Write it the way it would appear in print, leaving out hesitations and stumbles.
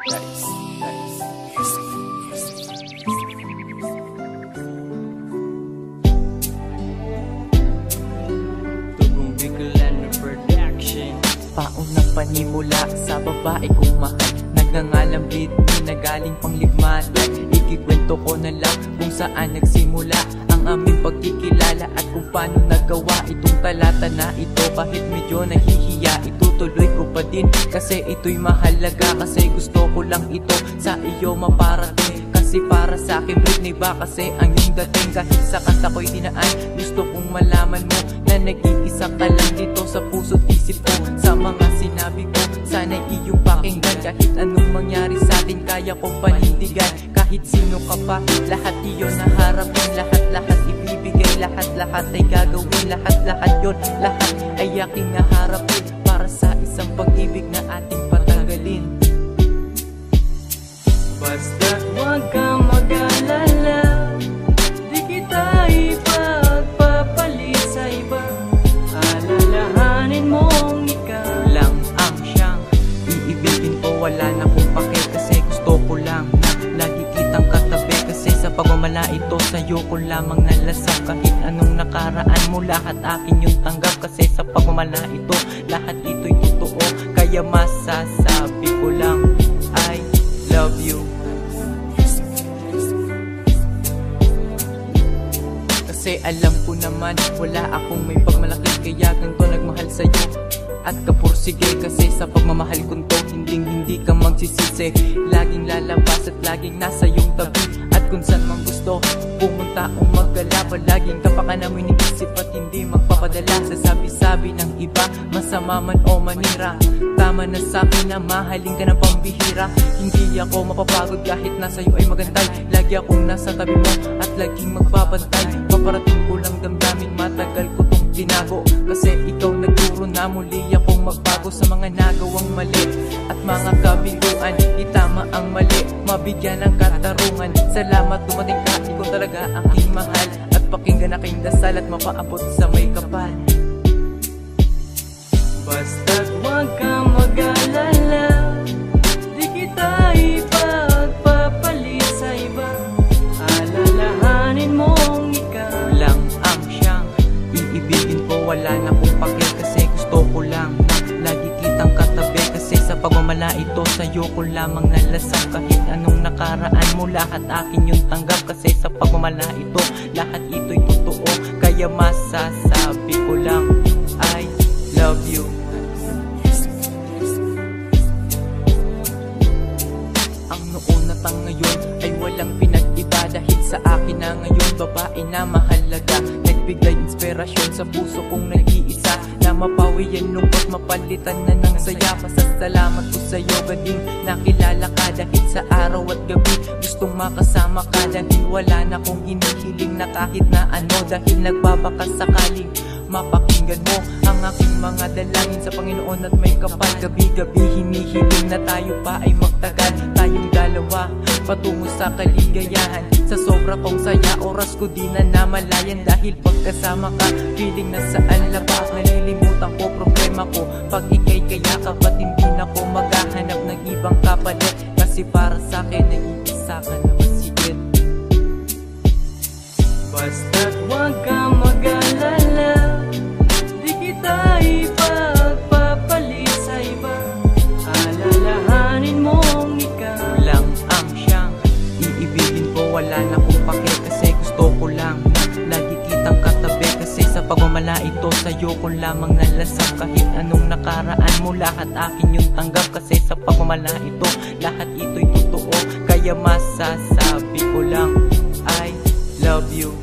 Tugong Bicolan Production. Paunang panimula sa babae kong mahal, nagngangalambit ni na galing pang libmanan. Ikikwento ko na lang kung saan nagsimula ang aming pagkikilala at kung paano nagawa itong talata na ito. Kahit medyo nahihiya, itutuloy ko pa din kasi ito'y mahalaga. Kasi gusto ko lang ito sa iyo maparating. Kasi para sa akin Britney ba kasi ang iyong dating. Kahit sa kanta ko'y dinaan, gusto kong malaman mo na nag-iisa ka lang dito sa puso't isip ko. Sa mga sinabi ko, sana'y iyong pakinggan. Kahit anong mangyari sa atin, kaya kong panindigan. Kahit sino ka pa, lahat iyon naharapin. Lahat-lahat ibibigay, lahat-lahat ay gagawin. Lahat-lahat yun, lahat ay aking naharapin para sa isang pag-ibig na ating patagalin. Basta't huwag kang mag-alala, di kita ipagpapalit sa iba. Alalahanin mong ikaw lang ang siyang iibigin ko. Wala na kong pake kasi gusto ko lang na lagi kitang katabi. Kasi sa pagmamala ito sa'yo ko lamang nalasap. Kahit anong nakaraan mo, lahat akin yung tanggap. Kasi sa pagmamala ito, lahat ito'y totoo. Kaya masasabi ko lang, I love you. Kasi alam ko naman, wala akong may pagmalaki, kaya ganito nagmahal sa'yo at kapursige. Kasi sa pagmamahal ko to, hindi ka magsisisi. Laging lalabas at laging nasa iyong tabi. At kung saan mang gusto pumunta o maggala, palaging kapag ka namin iniisip at hindi magpapadala sa sabi-sabi ng iba, masama man o manira. Tama na sa'kin na mahalin ka ng pambihira. Hindi ako mapapagod kahit nasa iyo ay magantay. Lagi akong nasa tabi mo at laging magbabantay. Paparating ko lang damdamin, matagal ko tong tinago. Kasi ikaw nagturo na muli akong magbago sa mga nagawang mali at mga kabiguan. Itama ang mali, mabigyan ng katarungan. Salamat dumating ka, ikaw talaga aking mahal. At pakinggan aking dasal at mapaabot sa may kapal. Basta't huwag kang mag-alala, di kita ipagpapalit sa iba. Alalahanin mong ikaw lang ang siyang iibigin ko. Wala na kong pake kasi gusto ko lang na lagi kitang katabi. Kasi sa pagmamala ito sa'yo ko lamang nalasap. Kahit anong nakaraan mo, lahat akin yung tanggap. Kasi sa pagmamala ito, lahat ito'y totoo. Kaya masasabi ko lang, I love you. Ang noon at ang ngayon ay walang pinag-iba. Dahil sa akin na ngayon, babae na mahalaga. Nagbigay inspirasyon sa puso kong nag-iisa, na mapawi yan lungkot, mapalitan na ng saya. Pasasalamat ko sa'yo, galing nakilala ka. Dahil sa araw at gabi, gustong makasama ka. Dahil wala na kong hinihiling na kahit na ano. Dahil nagbabaka sakaling mapakinggan mo ang aking mga dalangin sa Panginoon at may kapal. Gabi-gabi hinihiling na tayo pa ay magtagal, tayong dalawa patungo sa kaligayahan. Sa sobra kong saya, oras ko di na namalayan. Dahil pagkasama ka, feeling na saan labas. Nalilimutan ko problema ko pag ikay kayakap. At hindi na ko maghahanap ng ibang kapalit. Kasi para sa akin, nag-iisa ka na masigit. Basta't huwag kang mag-alala, di kita ipagpapalit sa iba. Alalahanin mong ikaw lang ang siyang iibigin ko. Wala na kong pake kasi gusto ko lang na lagi kitang katabi. Kasi sa pagmamala ito sa'yo ko lamang nalasap. Kahit anong nakaraan mo, lahat akin yung tanggap. Kasi sa pagmamala ito, lahat ito'y totoo. Kaya masasabi ko lang, I love you.